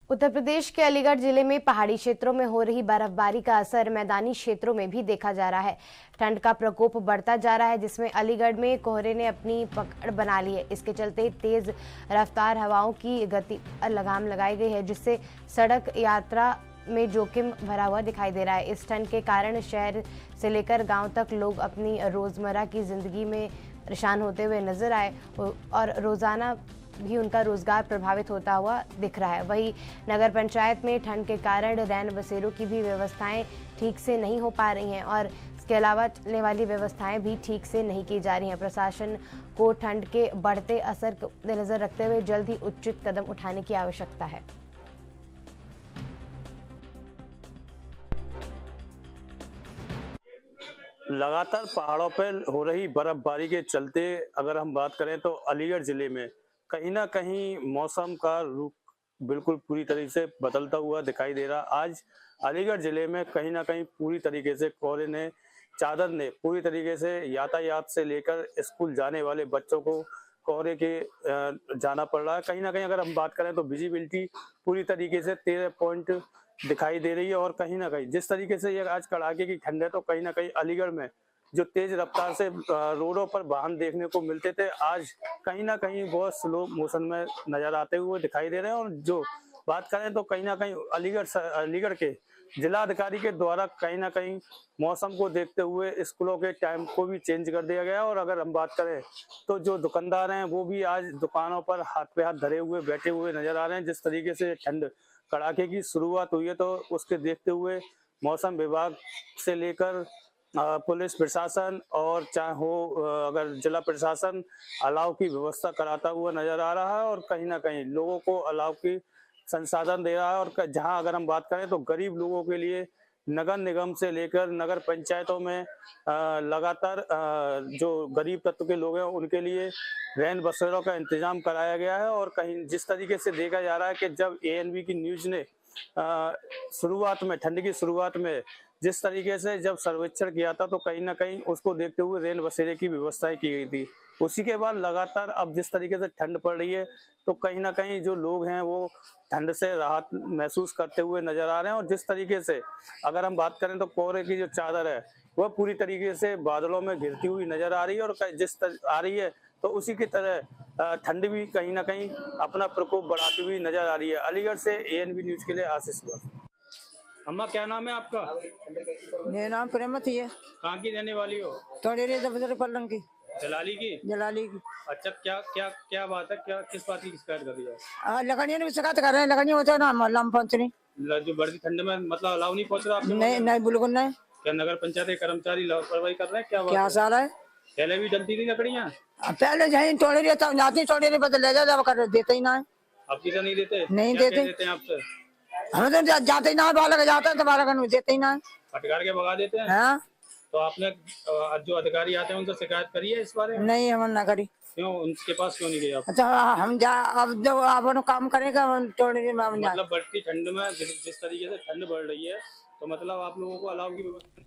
उत्तर प्रदेश के अलीगढ़ जिले में पहाड़ी क्षेत्रों में हो रही बर्फबारी का असर मैदानी क्षेत्रों में भी देखा जा रहा है। ठंड का प्रकोप बढ़ता जा रहा है, जिसमें अलीगढ़ में कोहरे ने अपनी पकड़ बना ली है। इसके चलते तेज रफ्तार हवाओं की गति पर लगाम लगाई गई है, जिससे सड़क यात्रा में जोखिम भरा हुआ दिखाई दे रहा है। इस ठंड के कारण शहर से लेकर गांव तक लोग अपनी रोजमर्रा की जिंदगी में परेशान होते हुए नजर आए और रोजाना भी उनका रोजगार प्रभावित होता हुआ दिख रहा है। वहीं नगर पंचायत में ठंड के कारण रैन बसेरों की भी व्यवस्थाएं ठीक से नहीं हो पा रही हैं और इसके अलावा चलने वाली व्यवस्थाएं भी ठीक से नहीं की जा रही हैं। प्रशासन को ठंड के बढ़ते असर को मद्देनजर रखते हुए जल्द ही उचित कदम उठाने की आवश्यकता है। लगातार पहाड़ों पर हो रही बर्फबारी के चलते अगर हम बात करें तो अलीगढ़ जिले में कहीं ना कहीं मौसम का रुख बिल्कुल पूरी तरीके से बदलता हुआ दिखाई दे रहा। आज अलीगढ़ जिले में कहीं ना कहीं पूरी तरीके से कोहरे ने चादर ने पूरी तरीके से यातायात से लेकर स्कूल जाने वाले बच्चों को कोहरे के जाना पड़ रहा है। कहीं ना कहीं अगर हम बात करें तो विजिबिलिटी पूरी तरीके से 13 पॉइंट दिखाई दे रही है और कहीं ना कहीं जिस तरीके से ये आज कड़ाके की ठंड है तो कहीं ना कहीं अलीगढ़ में जो तेज रफ्तार से रोडों पर वाहन देखने को मिलते थे, आज कहीं ना कहीं बहुत स्लो मोशन में नजर आते हुए दिखाई दे रहे हैं। और जो बात करें तो कहीं ना कहीं अलीगढ़ के जिला अधिकारी के द्वारा कहीं ना कहीं मौसम को देखते हुए स्कूलों के टाइम को भी चेंज कर दिया गया। और अगर हम बात करें तो जो दुकानदार हैं वो भी आज दुकानों पर हाथ पे हाथ धरे हुए बैठे हुए नजर आ रहे हैं। जिस तरीके से ठंड कड़ाके की शुरुआत हुई है तो उसके देखते हुए मौसम विभाग से लेकर पुलिस प्रशासन और चाहे हो अगर जिला प्रशासन अलाव की व्यवस्था कराता हुआ नजर आ रहा है और कहीं ना कहीं लोगों को अलाव की संसाधन दे रहा है। और जहां अगर हम बात करें तो गरीब लोगों के लिए नगर निगम से लेकर नगर पंचायतों में लगातार जो गरीब तत्व के लोग हैं उनके लिए रैन बसेरों का इंतजाम कराया गया है। और कहीं जिस तरीके से देखा जा रहा है कि जब एएनबी की न्यूज ने शुरुआत में ठंड की शुरुआत में जिस तरीके से जब सर्वेक्षण किया था तो कहीं ना कहीं उसको देखते हुए रैन बसेरे की व्यवस्थाएं की गई थी। उसी के बाद लगातार अब जिस तरीके से ठंड पड़ रही है तो कहीं ना कहीं जो लोग हैं वो ठंड से राहत महसूस करते हुए नजर आ रहे हैं। और जिस तरीके से अगर हम बात करें तो कोहरे की जो चादर है वह पूरी तरीके से बादलों में घिरती हुई नजर आ रही है और आ रही है तो उसी की तरह ठंड भी कहीं ना कहीं अपना प्रकोप बढ़ाती हुई नजर आ रही है। अलीगढ़ से एएनबी न्यूज के लिए आशीष। अम्मा क्या नाम है आपका? मेरा नाम प्रेमवती है। कहाँ की रहने वाली हो? थोड़ी दफतर पलंग की। जलाली की? जलाली की। अच्छा, क्या क्या क्या बात है, क्या किस बात की शिकायत कर रही है? लकड़ियों ने शिकायत कर रहे हैं, लकड़ियों होता है ना मोहल्ला में पहुंच नहीं। जो बढ़ती ठंड में मतलब अलाव नहीं पहुंच रहा आपके? नहीं नहीं बिल्कुल नहीं। क्या नगर पंचायत के कर्मचारी लापरवाही कर रहे हैं? क्या बात क्या है? साल है? पहले भी डलती थी लकड़ियाँ? पहले जहीं तोड़े रही था जाती तोड़े रही बदल ले जाओ कर देते ही ना है। अब किसे नहीं देते? नहीं क्या देते। देते हैं आपसे? हमें तो जाते ही ना बालक जाता है तो बालक देते ही ना है। फटकार के भगा देते हैं? हाँ। तो आपने जो अधिकारी आते हैं उनसे शिकायत करी है इस बारे में? नहीं हमने ना करी। क्यों उनके पास क्यों नहीं गए आप? अच्छा हम जा अब जो आप काम करेगा तोड़े मतलब बढ़ती ठंड में जिस तरीके से ठंड बढ़ रही है तो मतलब आप लोगों को अलाव की व्यवस्था